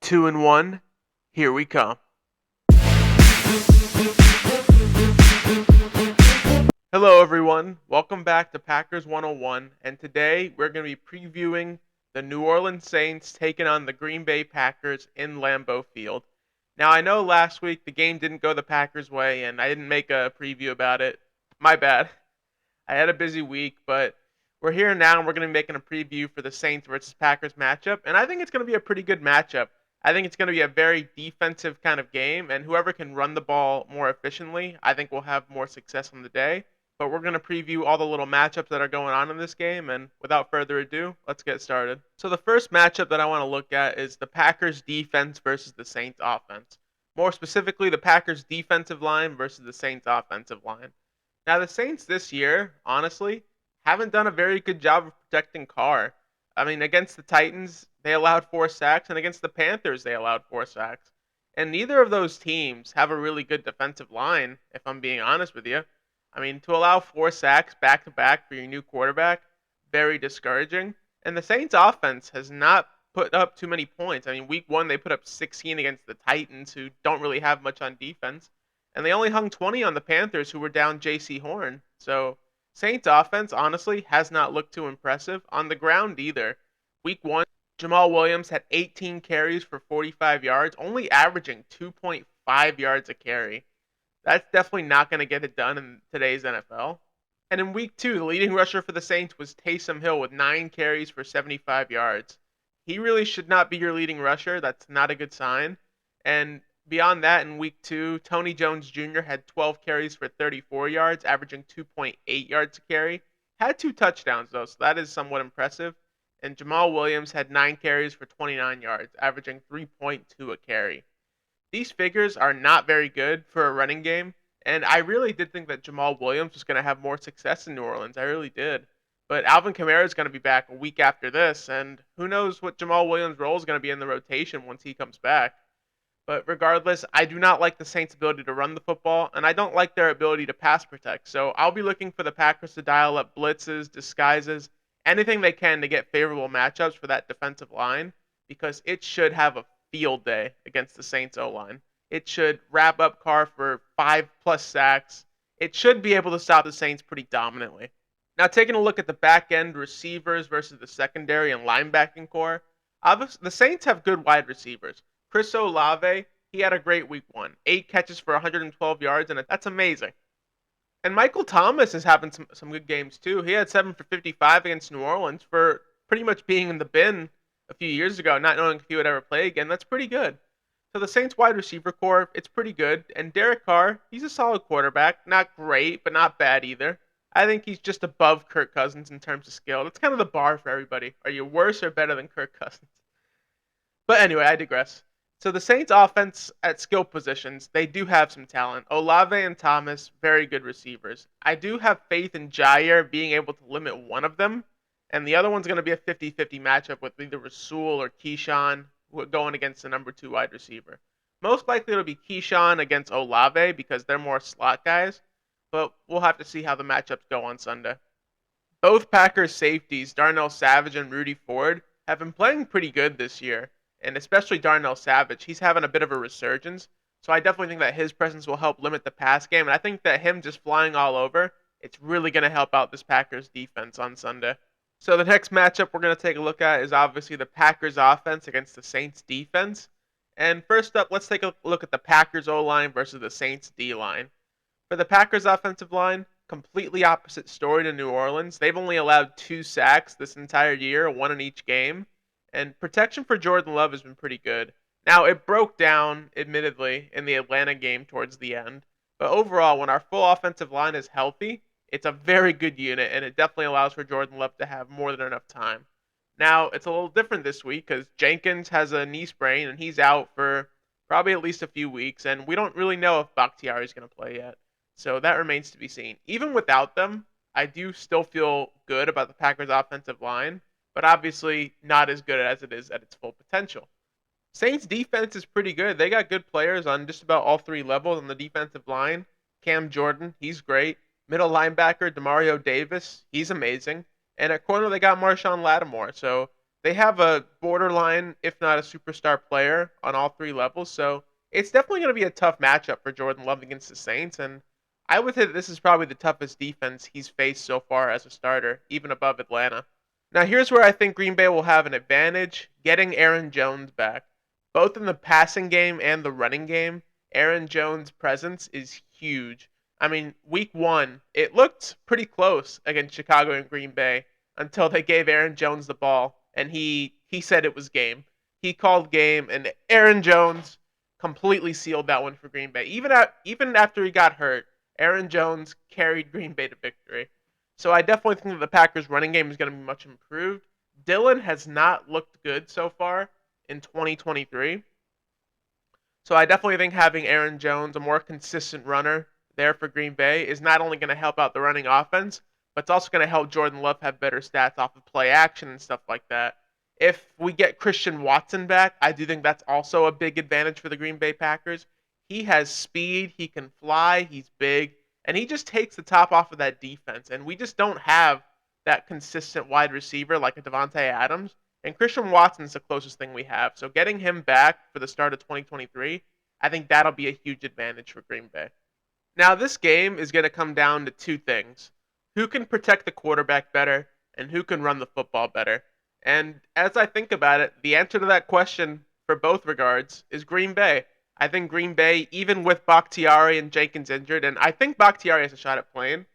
Two and one, here we come. Hello, everyone. Welcome back to Packers 101. And today we're going to be previewing the New Orleans Saints taking on the Green Bay Packers in Lambeau Field. Now, I know last week the game didn't go the Packers' way, and I didn't make a preview about it. My bad. I had a busy week, but we're here now, and we're going to be making a preview for the Saints versus Packers matchup. And I think it's going to be a pretty good matchup. I think it's going to be a very defensive kind of game, and whoever can run the ball more efficiently, I think will have more success on the day. But we're going to preview all the little matchups that are going on in this game, and without further ado, let's get started. So the first matchup that I want to look at is the Packers defense versus the Saints offense. More specifically, the Packers defensive line versus the Saints offensive line. Now, the Saints this year, honestly, haven't done a very good job of protecting Carr. I mean, against the Titans, they allowed 4 sacks, and against the Panthers, they allowed 4 sacks. And neither of those teams have a really good defensive line, if I'm being honest with you. I mean, to allow 4 sacks back to back for your new quarterback, very discouraging. And the Saints offense has not put up too many points. I mean, week one, they put up 16 against the Titans, who don't really have much on defense. And they only hung 20 on the Panthers, who were down J.C. Horn. So Saints offense, honestly, has not looked too impressive on the ground either. Week one, Jamal Williams had 18 carries for 45 yards, only averaging 2.5 yards a carry. That's definitely not going to get it done in today's NFL. And in week two, the leading rusher for the Saints was Taysom Hill with 9 carries for 75 yards. He really should not be your leading rusher. That's not a good sign. And beyond that, in week two, Tony Jones Jr. had 12 carries for 34 yards, averaging 2.8 yards a carry. Had 2 touchdowns, though, so that is somewhat impressive. And Jamal Williams had 9 carries for 29 yards, averaging 3.2 a carry. These figures are not very good for a running game, and I really did think that Jamal Williams was going to have more success in New Orleans. I really did. But Alvin Kamara is going to be back a week after this, and who knows what Jamal Williams' role is going to be in the rotation once he comes back. But regardless, I do not like the Saints' ability to run the football, and I don't like their ability to pass protect. So I'll be looking for the Packers to dial up blitzes, disguises, anything they can to get favorable matchups for that defensive line, because it should have a field day against the Saints O-line. It should wrap up Carr for 5+ sacks. It should be able to stop the Saints pretty dominantly. Now, taking a look at the back end receivers versus the secondary and linebacking core, obviously the Saints have good wide receivers. Chris Olave, he had a great week one. 8 catches for 112 yards, and that's amazing. And Michael Thomas is having some good games too. He had 7 for 55 against New Orleans for pretty much being in the bin a few years ago, not knowing if he would ever play again. That's pretty good. So the Saints wide receiver core, it's pretty good. And Derek Carr, he's a solid quarterback. Not great, but not bad either. I think he's just above Kirk Cousins in terms of skill. That's kind of the bar for everybody. Are you worse or better than Kirk Cousins? But anyway, I digress. So the Saints offense at skill positions, they do have some talent. Olave and Thomas, very good receivers. I do have faith in Jair being able to limit one of them, and the other one's going to be a 50-50 matchup with either Rasul or Keyshawn going against the number 2 wide receiver. Most likely it'll be Keyshawn against Olave because they're more slot guys, but we'll have to see how the matchups go on Sunday. Both Packers safeties, Darnell Savage and Rudy Ford, have been playing pretty good this year, and especially Darnell Savage. He's having a bit of a resurgence, so I definitely think that his presence will help limit the pass game, and I think that him just flying all over, it's really going to help out this Packers defense on Sunday. So the next matchup we're going to take a look at is obviously the Packers offense against the Saints defense. And first up, let's take a look at the Packers O-line versus the Saints D-line. For the Packers offensive line, completely opposite story to New Orleans. They've only allowed 2 sacks this entire year, one in each game. And protection for Jordan Love has been pretty good. Now, it broke down, admittedly, in the Atlanta game towards the end. But overall, when our full offensive line is healthy, it's a very good unit, and it definitely allows for Jordan Love to have more than enough time. Now, it's a little different this week because Jenkins has a knee sprain, and he's out for probably at least a few weeks, and we don't really know if Bakhtiari is going to play yet. So that remains to be seen. Even without them, I do still feel good about the Packers' offensive line, but obviously not as good as it is at its full potential. Saints defense is pretty good. They got good players on just about all 3 levels on the defensive line. Cam Jordan, he's great. Middle linebacker Demario Davis, he's amazing. And at corner they got Marshawn Lattimore. So They have a borderline, if not a superstar player on all three levels, so it's definitely going to be a tough matchup for Jordan Love against the Saints, and I would say that this is probably the toughest defense he's faced so far as a starter, even above Atlanta. Now, here's where I think Green Bay will have an advantage getting Aaron Jones back. Both in the passing game and the running game, Aaron Jones' presence is huge. I mean, week one, it looked pretty close against Chicago and Green Bay until they gave Aaron Jones the ball and he said it was game. He called game and Aaron Jones completely sealed that one for Green Bay. Even after he got hurt, Aaron Jones carried Green Bay to victory. So I definitely think that the Packers running game is going to be much improved. Dillon has not looked good so far in 2023. So I definitely think having Aaron Jones, a more consistent runner there for Green Bay, is not only going to help out the running offense, but it's also going to help Jordan Love have better stats off of play action and stuff like that. If we get Christian Watson back, I do think that's also a big advantage for the Green Bay Packers. He has speed, he can fly, he's big, and he just takes the top off of that defense. And we just don't have that consistent wide receiver like a Devontae Adams. And Christian Watson's the closest thing we have. So getting him back for the start of 2023, I think that'll be a huge advantage for Green Bay. Now, this game is going to come down to two things: who can protect the quarterback better and who can run the football better. And as I think about it, the answer to that question for both regards is Green Bay. I think Green Bay, even with Bakhtiari and Jenkins injured, and I think Bakhtiari has a shot at playing,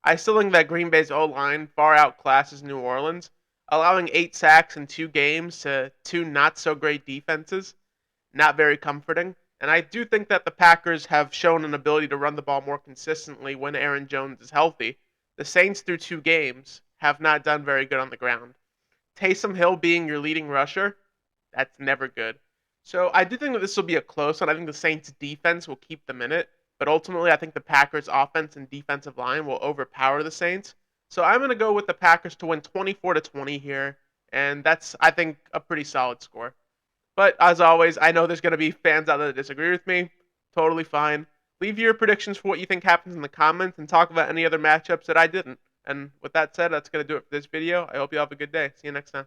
I still think that Green Bay's O-line far outclasses New Orleans, allowing 8 sacks in 2 games to two not-so-great defenses. Not very comforting. And I do think that the Packers have shown an ability to run the ball more consistently when Aaron Jones is healthy. The Saints, through 2 games, have not done very good on the ground. Taysom Hill being your leading rusher, that's never good. So I do think that this will be a close one. I think the Saints' defense will keep them in it, but ultimately I think the Packers' offense and defensive line will overpower the Saints. So I'm going to go with the Packers to win 24-20 here, and that's, I think, a pretty solid score. But as always, I know there's going to be fans out there that disagree with me. Totally fine. Leave your predictions for what you think happens in the comments and talk about any other matchups that I didn't. And with that said, that's going to do it for this video. I hope you have a good day. See you next time.